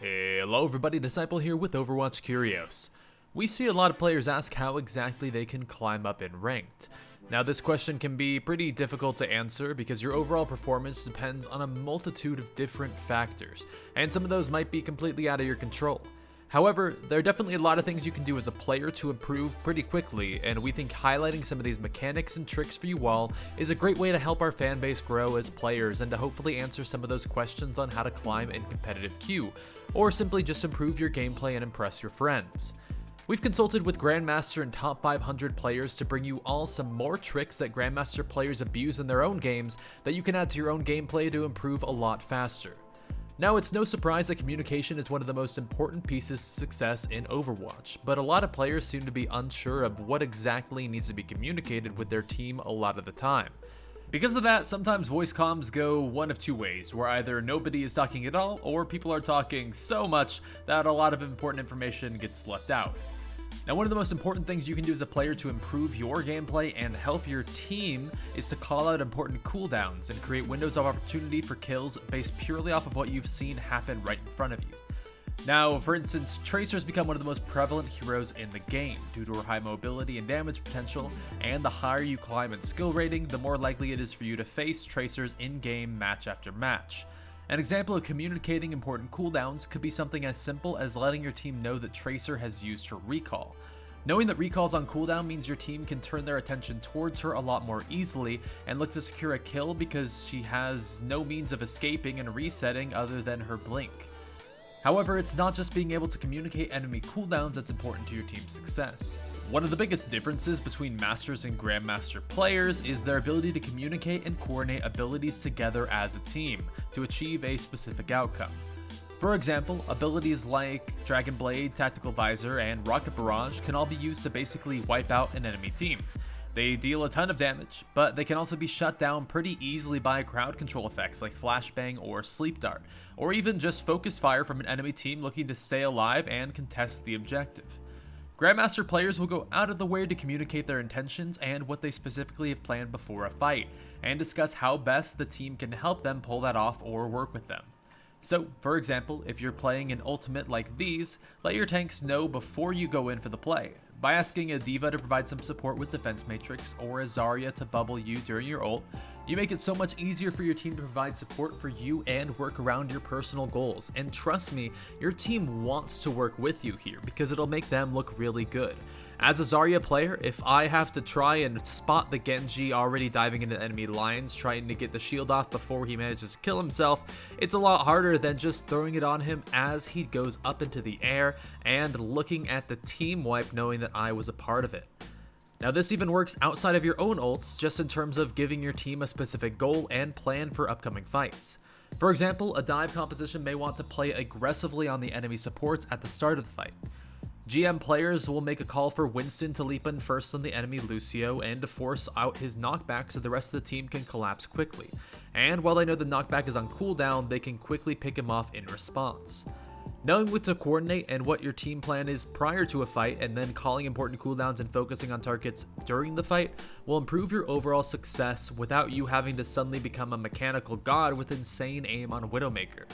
Hello everybody, Disciple here with Overwatch Curios. We see a lot of players ask how exactly they can climb up in ranked. Now this question can be pretty difficult to answer because your overall performance depends on a multitude of different factors, and some of those might be completely out of your control. However, there are definitely a lot of things you can do as a player to improve pretty quickly, and we think highlighting some of these mechanics and tricks for you all is a great way to help our fanbase grow as players and to hopefully answer some of those questions on how to climb in competitive queue, or simply just improve your gameplay and impress your friends. We've consulted with Grandmaster and top 500 players to bring you all some more tricks that Grandmaster players abuse in their own games that you can add to your own gameplay to improve a lot faster. Now, it's no surprise that communication is one of the most important pieces to success in Overwatch, but a lot of players seem to be unsure of what exactly needs to be communicated with their team a lot of the time. Because of that, sometimes voice comms go one of two ways, where either nobody is talking at all, or people are talking so much that a lot of important information gets left out. Now, one of the most important things you can do as a player to improve your gameplay and help your team is to call out important cooldowns and create windows of opportunity for kills based purely off of what you've seen happen right in front of you. Now, for instance, Tracer's become one of the most prevalent heroes in the game due to her high mobility and damage potential, and the higher you climb in skill rating, the more likely it is for you to face Tracers in-game match after match. An example of communicating important cooldowns could be something as simple as letting your team know that Tracer has used her recall. Knowing that recalls on cooldown means your team can turn their attention towards her a lot more easily and look to secure a kill because she has no means of escaping and resetting other than her blink. However, it's not just being able to communicate enemy cooldowns that's important to your team's success. One of the biggest differences between Masters and Grandmaster players is their ability to communicate and coordinate abilities together as a team to achieve a specific outcome. For example, abilities like Dragon Blade, Tactical Visor, and Rocket Barrage can all be used to basically wipe out an enemy team. They deal a ton of damage, but they can also be shut down pretty easily by crowd control effects like Flashbang or Sleep Dart, or even just focus fire from an enemy team looking to stay alive and contest the objective. Grandmaster players will go out of the way to communicate their intentions and what they specifically have planned before a fight, and discuss how best the team can help them pull that off or work with them. So, for example, if you're playing an ultimate like these, let your tanks know before you go in for the play, by asking a D.Va to provide some support with Defense Matrix or a Zarya to bubble you during your ult. You make it so much easier for your team to provide support for you and work around your personal goals, and trust me, your team wants to work with you here because it'll make them look really good. As a Zarya player, if I have to try and spot the Genji already diving into enemy lines trying to get the shield off before he manages to kill himself, it's a lot harder than just throwing it on him as he goes up into the air and looking at the team wipe knowing that I was a part of it. Now this even works outside of your own ults, just in terms of giving your team a specific goal and plan for upcoming fights. For example, a dive composition may want to play aggressively on the enemy supports at the start of the fight. GM players will make a call for Winston to leap in first on the enemy Lucio and to force out his knockback so the rest of the team can collapse quickly. And while they know the knockback is on cooldown, they can quickly pick him off in response. Knowing what to coordinate and what your team plan is prior to a fight, and then calling important cooldowns and focusing on targets during the fight will improve your overall success without you having to suddenly become a mechanical god with insane aim on Widowmaker.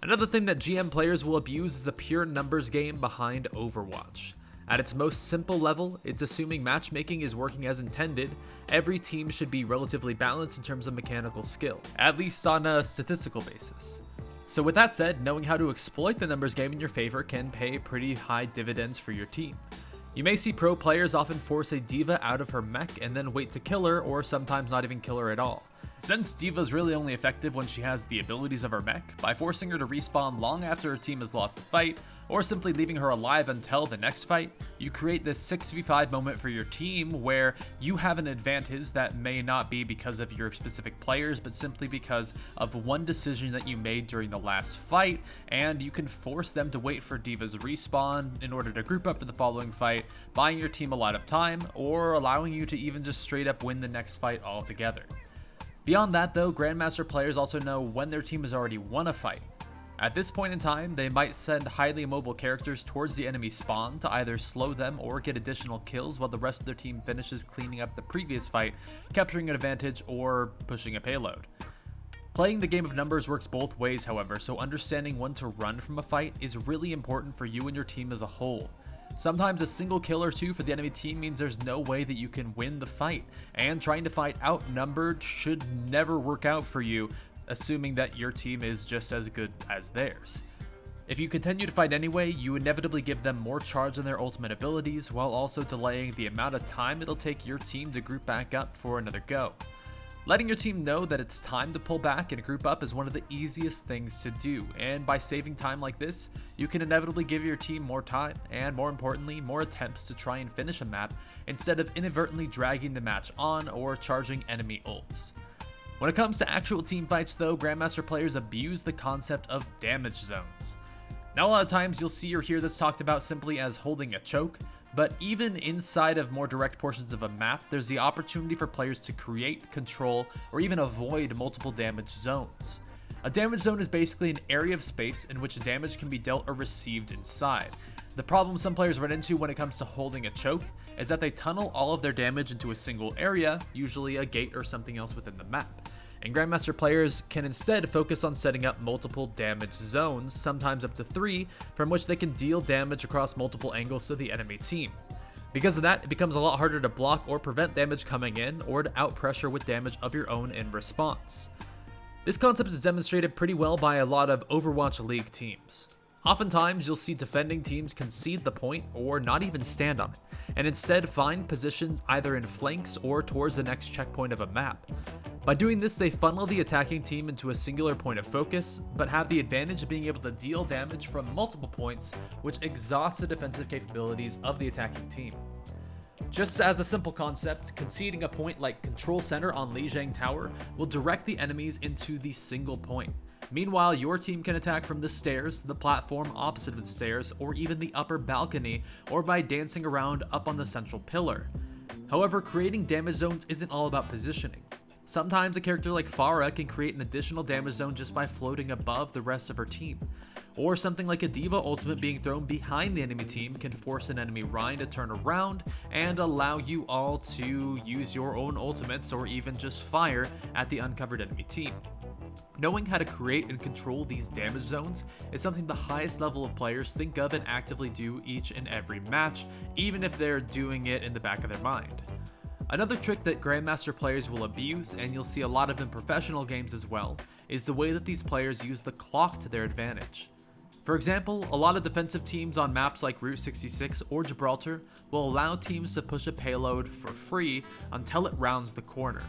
Another thing that GM players will abuse is the pure numbers game behind Overwatch. At its most simple level, it's assuming matchmaking is working as intended. Every team should be relatively balanced in terms of mechanical skill, at least on a statistical basis. So with that said, knowing how to exploit the numbers game in your favor can pay pretty high dividends for your team. You may see pro players often force a D.Va out of her mech and then wait to kill her, or sometimes not even kill her at all. Since D.Va's really only effective when she has the abilities of her mech, by forcing her to respawn long after her team has lost the fight, or simply leaving her alive until the next fight, you create this 6v5 moment for your team where you have an advantage that may not be because of your specific players, but simply because of one decision that you made during the last fight, and you can force them to wait for D.Va's respawn in order to group up for the following fight, buying your team a lot of time, or allowing you to even just straight up win the next fight altogether. Beyond that though, Grandmaster players also know when their team has already won a fight. At this point in time, they might send highly immobile characters towards the enemy spawn to either slow them or get additional kills while the rest of their team finishes cleaning up the previous fight, capturing an advantage or pushing a payload. Playing the game of numbers works both ways, however, so understanding when to run from a fight is really important for you and your team as a whole. Sometimes a single kill or two for the enemy team means there's no way that you can win the fight, and trying to fight outnumbered should never work out for you, assuming that your team is just as good as theirs. If you continue to fight anyway, you inevitably give them more charge on their ultimate abilities, while also delaying the amount of time it'll take your team to group back up for another go. Letting your team know that it's time to pull back and group up is one of the easiest things to do, and by saving time like this, you can inevitably give your team more time, and more importantly, more attempts to try and finish a map instead of inadvertently dragging the match on or charging enemy ults. When it comes to actual team fights though, Grandmaster players abuse the concept of damage zones. Now a lot of times you'll see or hear this talked about simply as holding a choke, but even inside of more direct portions of a map, there's the opportunity for players to create, control, or even avoid multiple damage zones. A damage zone is basically an area of space in which damage can be dealt or received inside. The problem some players run into when it comes to holding a choke is that they tunnel all of their damage into a single area, usually a gate or something else within the map. And Grandmaster players can instead focus on setting up multiple damage zones, sometimes up to 3, from which they can deal damage across multiple angles to the enemy team. Because of that, it becomes a lot harder to block or prevent damage coming in, or to outpressure with damage of your own in response. This concept is demonstrated pretty well by a lot of Overwatch League teams. Oftentimes, you'll see defending teams concede the point or not even stand on it, and instead find positions either in flanks or towards the next checkpoint of a map. By doing this, they funnel the attacking team into a singular point of focus, but have the advantage of being able to deal damage from multiple points, which exhausts the defensive capabilities of the attacking team. Just as a simple concept, conceding a point like Control Center on Lijiang Tower will direct the enemies into the single point. Meanwhile, your team can attack from the stairs, the platform opposite the stairs, or even the upper balcony, or by dancing around up on the central pillar. However, creating damage zones isn't all about positioning. Sometimes a character like Pharah can create an additional damage zone just by floating above the rest of her team. Or something like a D.Va ultimate being thrown behind the enemy team can force an enemy Rein to turn around and allow you all to use your own ultimates or even just fire at the uncovered enemy team. Knowing how to create and control these damage zones is something the highest level of players think of and actively do each and every match, even if they're doing it in the back of their mind. Another trick that Grandmaster players will abuse, and you'll see a lot of in professional games as well, is the way that these players use the clock to their advantage. For example, a lot of defensive teams on maps like Route 66 or Gibraltar will allow teams to push a payload for free until it rounds the corner,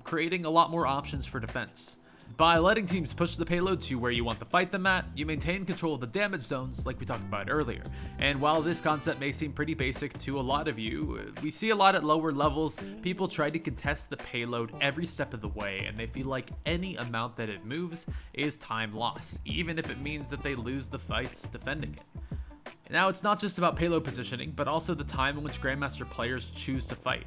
creating a lot more options for defense. By letting teams push the payload to where you want to fight them at, you maintain control of the damage zones like we talked about earlier. And while this concept may seem pretty basic to a lot of you, we see a lot at lower levels, people try to contest the payload every step of the way, and they feel like any amount that it moves is time loss, even if it means that they lose the fights defending it. Now, it's not just about payload positioning, but also the time in which Grandmaster players choose to fight.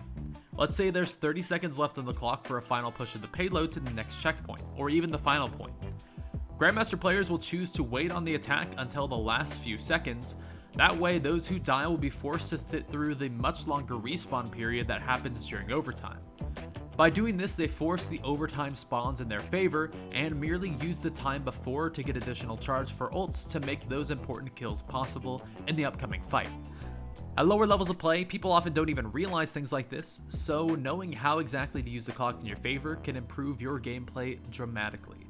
Let's say there's 30 seconds left on the clock for a final push of the payload to the next checkpoint, or even the final point. Grandmaster players will choose to wait on the attack until the last few seconds. That way, those who die will be forced to sit through the much longer respawn period that happens during overtime. By doing this, they force the overtime spawns in their favor and merely use the time before to get additional charge for ults to make those important kills possible in the upcoming fight. At lower levels of play, people often don't even realize things like this, so knowing how exactly to use the clock in your favor can improve your gameplay dramatically.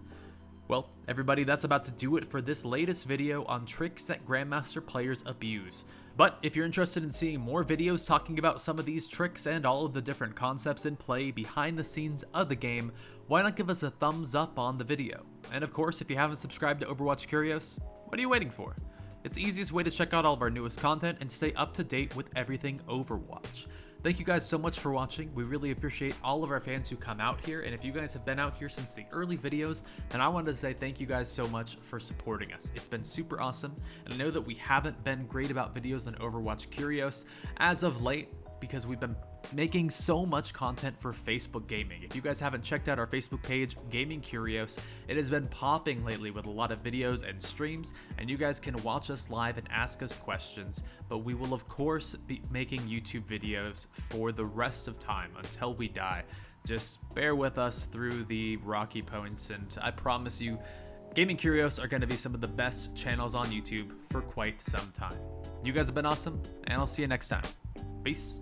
Well, everybody, that's about to do it for this latest video on tricks that Grandmaster players abuse. But if you're interested in seeing more videos talking about some of these tricks and all of the different concepts in play behind the scenes of the game, why not give us a thumbs up on the video? And of course, if you haven't subscribed to Overwatch Curios, what are you waiting for? It's the easiest way to check out all of our newest content and stay up to date with everything Overwatch. Thank you guys so much for watching. We really appreciate all of our fans who come out here, and if you guys have been out here since the early videos, then I wanted to say thank you guys so much for supporting us. It's been super awesome, and I know that we haven't been great about videos on Overwatch Curios as of late, because we've been making so much content for Facebook gaming. If you guys haven't checked out our Facebook page, Gaming Curios, it has been popping lately with a lot of videos and streams, and you guys can watch us live and ask us questions, but we will of course be making YouTube videos for the rest of time until we die. Just bear with us through the rocky points, and I promise you, Gaming Curios are going to be some of the best channels on YouTube for quite some time. You guys have been awesome, and I'll see you next time. Peace.